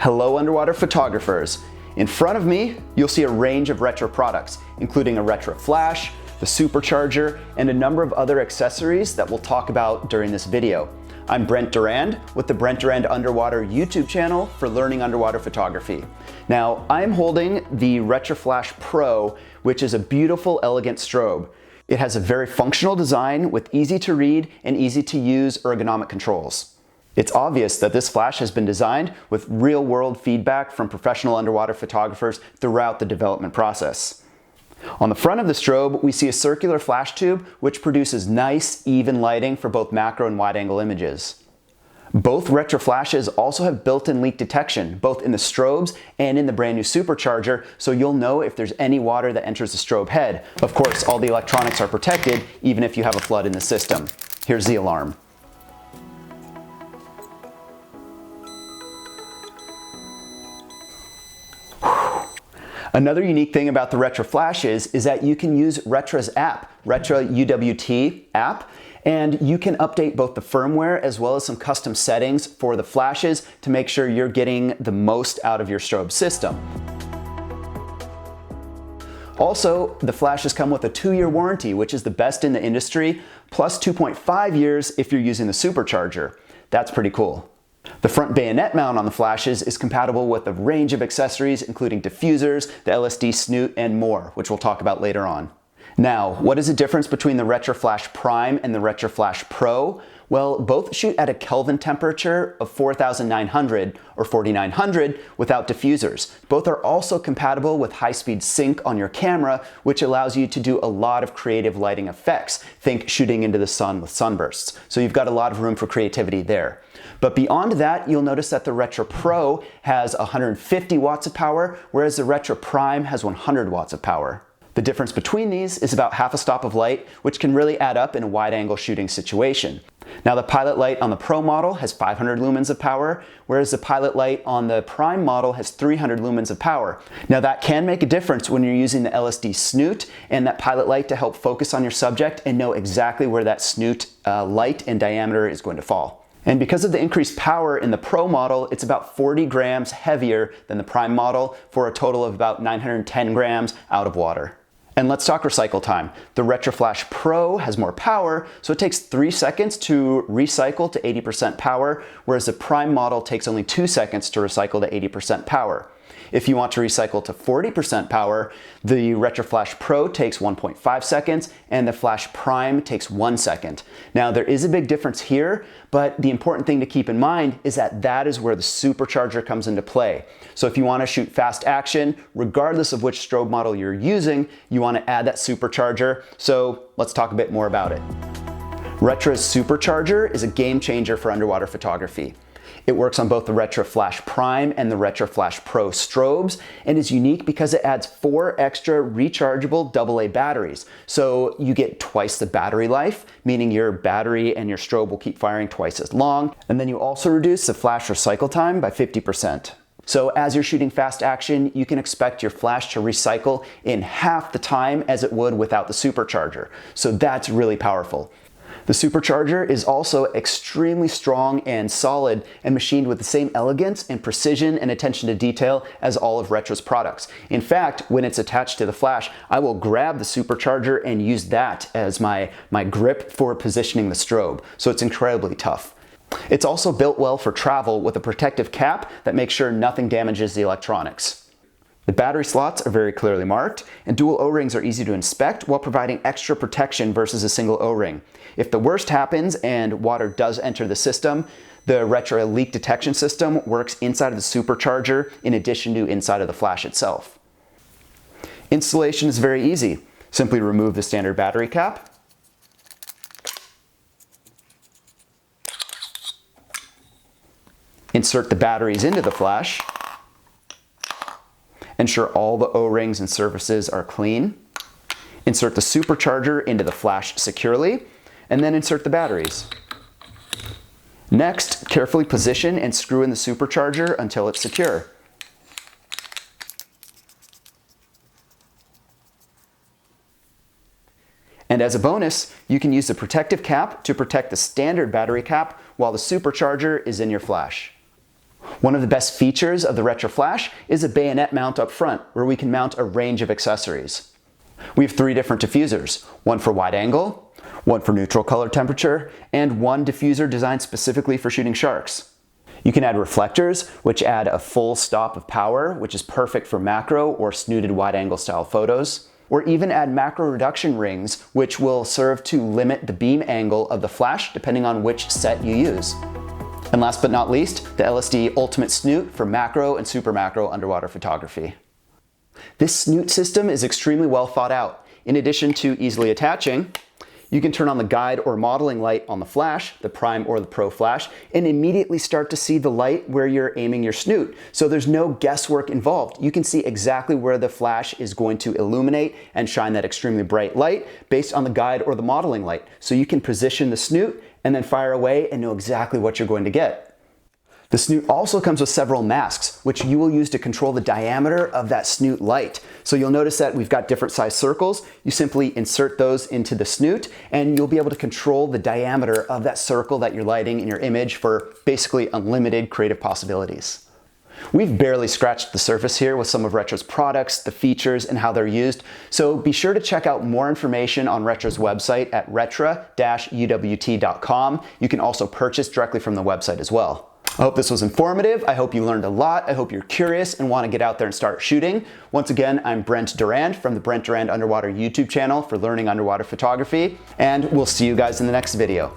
Hello underwater photographers. In front of me, you'll see a range of retro products, including a retro flash, the supercharger, and a number of other accessories that we'll talk about during this video. I'm Brent Durand with the Brent Durand Underwater YouTube channel for learning underwater photography. Now, I'm holding the Retro Flash Pro, which is a beautiful, elegant strobe. It has a very functional design with easy to read and easy to use ergonomic controls. It's obvious that this flash has been designed with real-world feedback from professional underwater photographers throughout the development process. On the front of the strobe, we see a circular flash tube which produces nice, even lighting for both macro and wide-angle images. Both retro flashes also have built-in leak detection, both in the strobes and in the brand new supercharger, so you'll know if there's any water that enters the strobe head. Of course, all the electronics are protected, even if you have a flood in the system. Here's the alarm. Another unique thing about the Retro flashes is that you can use Retro's app, Retro UWT app, and you can update both the firmware as well as some custom settings for the flashes to make sure you're getting the most out of your strobe system. Also, the flashes come with a 2-year warranty, which is the best in the industry, plus 2.5 years if you're using the supercharger. That's pretty cool. The front bayonet mount on the flashes is compatible with a range of accessories, including diffusers, the LSD snoot, and more, which we'll talk about later on. Now, what is the difference between the Retro Flash Prime and the Retro Flash Pro? Well, both shoot at a Kelvin temperature of 4,900 or 4,900 without diffusers. Both are also compatible with high-speed sync on your camera, which allows you to do a lot of creative lighting effects. Think shooting into the sun with sunbursts. So you've got a lot of room for creativity there. But beyond that, you'll notice that the Retro Pro has 150 watts of power, whereas the Retro Prime has 100 watts of power. The difference between these is about half a stop of light, which can really add up in a wide-angle shooting situation. Now, the pilot light on the Pro model has 500 lumens of power, whereas the pilot light on the Prime model has 300 lumens of power. Now, that can make a difference when you're using the LSD snoot and that pilot light to help focus on your subject and know exactly where that snoot light and diameter is going to fall. And because of the increased power in the Pro model, it's about 40 grams heavier than the Prime model for a total of about 910 grams out of water. And let's talk recycle time. The Retro Flash Pro has more power, so it takes 3 seconds to recycle to 80% power, whereas the Prime model takes only 2 seconds to recycle to 80% power. If you want to recycle to 40% power, the Retro Flash Pro takes 1.5 seconds and the Flash Prime takes 1 second. Now, there is a big difference here, but the important thing to keep in mind is that that is where the supercharger comes into play. So if you want to shoot fast action, regardless of which strobe model you're using, you want to add that supercharger. So let's talk a bit more about it. Retro's supercharger is a game changer for underwater photography. It works on both the Retro Flash Prime and the Retro Flash Pro strobes and is unique because it adds 4 extra rechargeable AA batteries. So you get twice the battery life, meaning your battery and your strobe will keep firing twice as long. And then you also reduce the flash recycle time by 50%. So as you're shooting fast action, you can expect your flash to recycle in half the time as it would without the supercharger. So that's really powerful. The supercharger is also extremely strong and solid and machined with the same elegance and precision and attention to detail as all of Retro's products. In fact, when it's attached to the flash, I will grab the supercharger and use that as my grip for positioning the strobe. So it's incredibly tough. It's also built well for travel with a protective cap that makes sure nothing damages the electronics. The battery slots are very clearly marked, and dual O-rings are easy to inspect while providing extra protection versus a single O-ring. If the worst happens and water does enter the system, the Retro leak detection system works inside of the supercharger in addition to inside of the flash itself. Installation is very easy. Simply remove the standard battery cap, insert the batteries into the flash, ensure all the O-rings and surfaces are clean, insert the supercharger into the flash securely, and then insert the batteries. Next, carefully position and screw in the supercharger until it's secure. And as a bonus, you can use the protective cap to protect the standard battery cap while the supercharger is in your flash. One of the best features of the Retro Flash is a bayonet mount up front, where we can mount a range of accessories. We have 3 different diffusers, one for wide angle, one for neutral color temperature, and one diffuser designed specifically for shooting sharks. You can add reflectors, which add a full stop of power, which is perfect for macro or snooted wide angle style photos, or even add macro reduction rings, which will serve to limit the beam angle of the flash depending on which set you use. And last but not least, the LSD Ultimate Snoot for macro and super macro underwater photography. This snoot system is extremely well thought out. In addition to easily attaching, you can turn on the guide or modeling light on the flash, the prime or the pro flash, and immediately start to see the light where you're aiming your snoot. So there's no guesswork involved. You can see exactly where the flash is going to illuminate and shine that extremely bright light based on the guide or the modeling light. So you can position the snoot and then fire away and know exactly what you're going to get. The snoot also comes with several masks, which you will use to control the diameter of that snoot light. So you'll notice that we've got different size circles. You simply insert those into the snoot and you'll be able to control the diameter of that circle that you're lighting in your image for basically unlimited creative possibilities. We've barely scratched the surface here with some of Retro's products, the features, and how they're used, so be sure to check out more information on Retro's website at retra-uwt.com. You can also purchase directly from the website as well. I hope this was informative. I hope you learned a lot. I hope you're curious and want to get out there and start shooting. Once again, I'm Brent Durand from the Brent Durand Underwater YouTube channel for learning underwater photography, and we'll see you guys in the next video.